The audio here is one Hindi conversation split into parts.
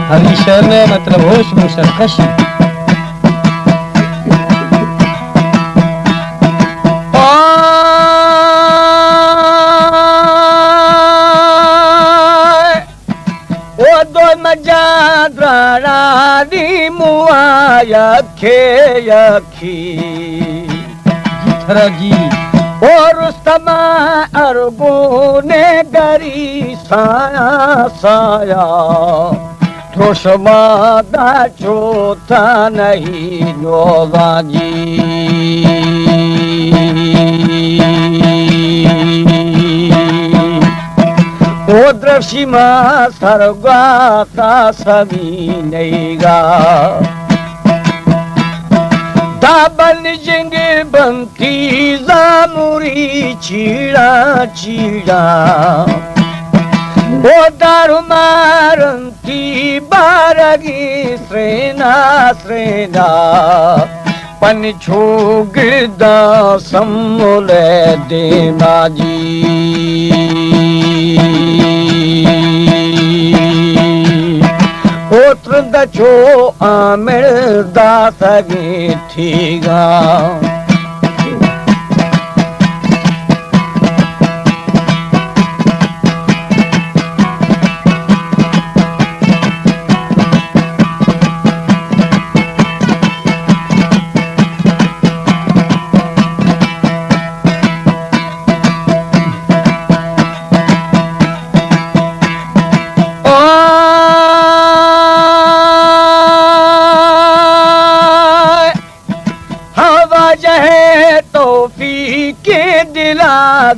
हरीशर ने मतलब होश में सरकशी द्राणादी मुआ यखे यखी जी और रुस्तमा अरगोने गरी साया साया ठोशमादा चोथा नहीं नोवा ओ द्रशिमा सर्गाता सभी नैगा दाबन जिंग बंती जामुरी चीड़ा चीड़ा ओ दारू मारंती बारगी श्रेना श्रेना पंचो गिरदा सम्मुले देना ओत्र दचो आमिर दासगी थीगा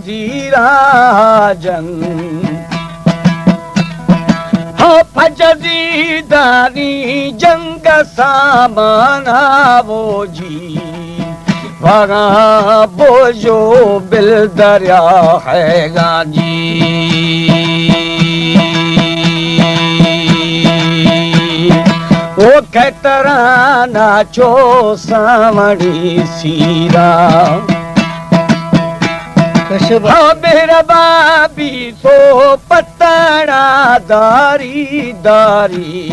धीराजन हो फजदी दानी जंग सामाना वो जी भरा बोझो बिल दरिया है गाजी वो कहतरा नाचो सामड़ी सीरा मेरा बाबी तो पतड़ा दारी दारी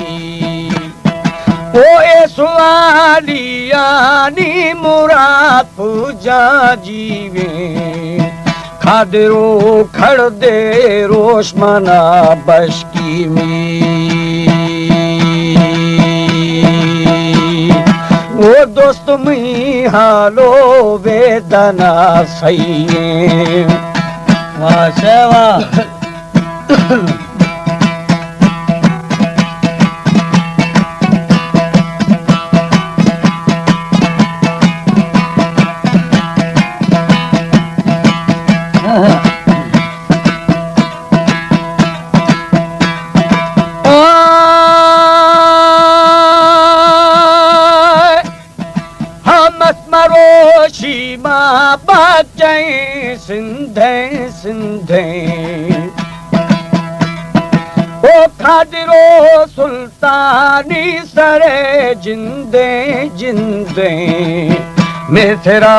ओ ए सुआलियानी मुराद पूजा जीवे खादरो खड़ दे रोशमना बशकी में वो दोस्त मी हालो वेदना सही है वाह शेवा सिंधे सिंधे ओ खादिरो सुल्तानी सरे जिंदे जिंदे में तेरा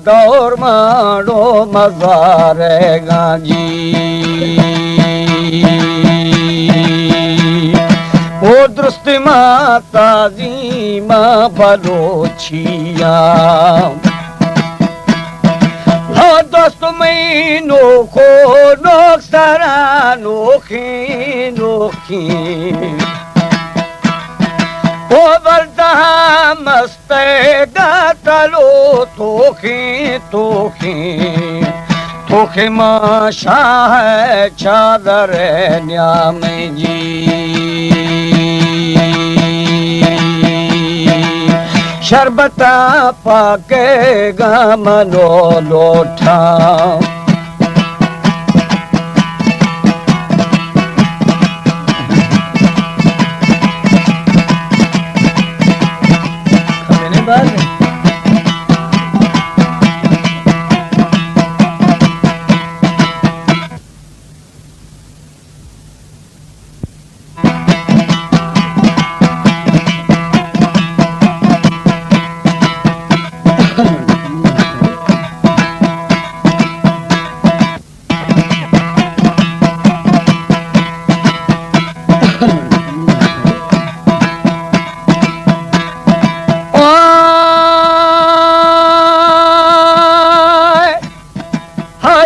दौर मारो मज़ारे गाजी ओ दुरुस्त माता जी माँ बलोचिया दोस्त मैं नोखो नोख सरा नोखी नोखी ओ बरदा मस्ते गातलो तोखी तोखी तोखे माँ शाह चादर न्याम जी शरबता पाके गामनो लोठा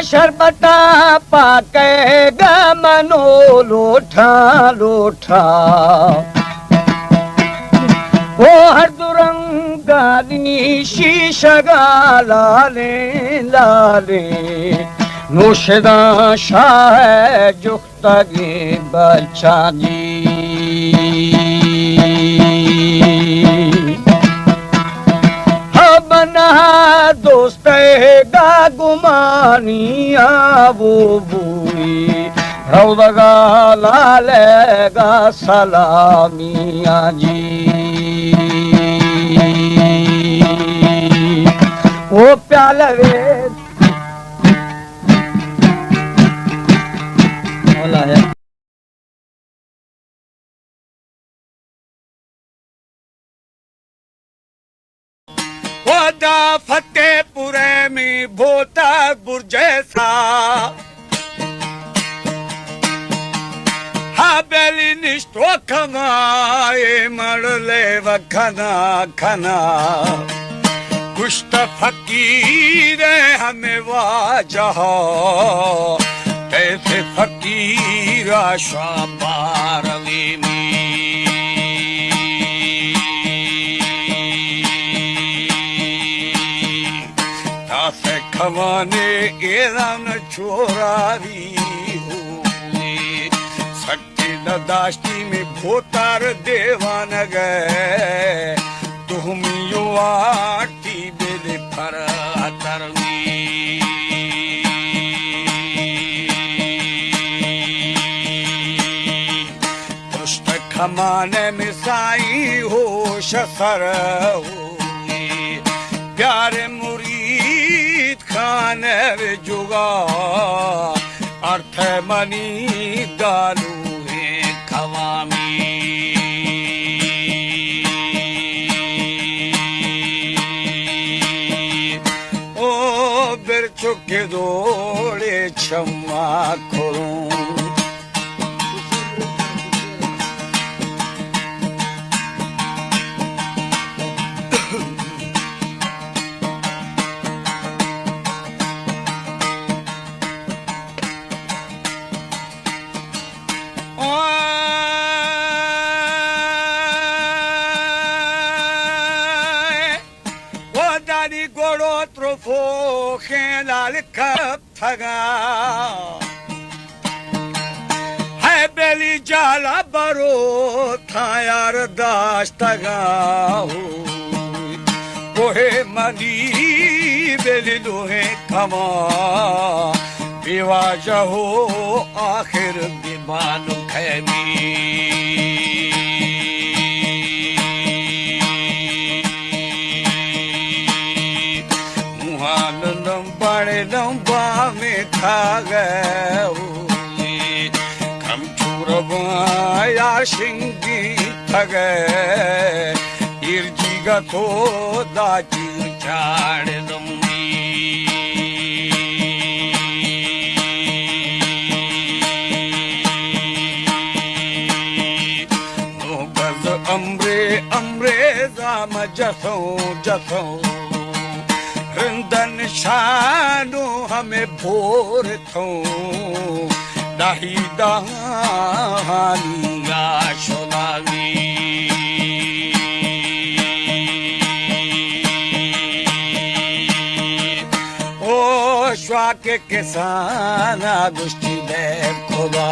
शरबता पाके गमनो लोठा लोठा ओ हर दुरंगानी शीशगा लाले लाले नौशदा शाह जुख्तगी बच्चा जी बना दोस्त गा गुमानिया वो बुई रौदगा लालेगा सलामिया जी वो प्याले बोला है वदा फतेहपुरे में भोता बुरजैसा हाबेली निष्ठो खमाए मरले वखना खना कुश्त फकीर हमें वाजह ऐसे फकीर शाबारवी में तासे खवाने एरन छोरारी हुए सक्ति दाश्ती में भोतार देवान गए तुम युवाटी बेले पर तरवी दुष्ट खमाने में साई हो शसर हुए प्यारे मुरीद खाने जुगा अर्थ मनी गालू है खवामी चुके दौड़े क्षमा करूं गोड़ो त्रोफो खेलाल कब थगा है बेली जाला बरो था यार दाश्तगा कोहे मनी बेली लोहे खमा बेवाजा हो आखिर दीवान खैमी बड़े लंबा में खा गए कम चूरबाया सिंगी थगे इर्जिगा तो दाची चाड़ दूंगी नो गज अमरे अमरे जाम जसों जसों रंदन शानो हमें भोर थो दाही दहानिया शोलावी ओ श्वाके किसान गुष्टी दे खुदा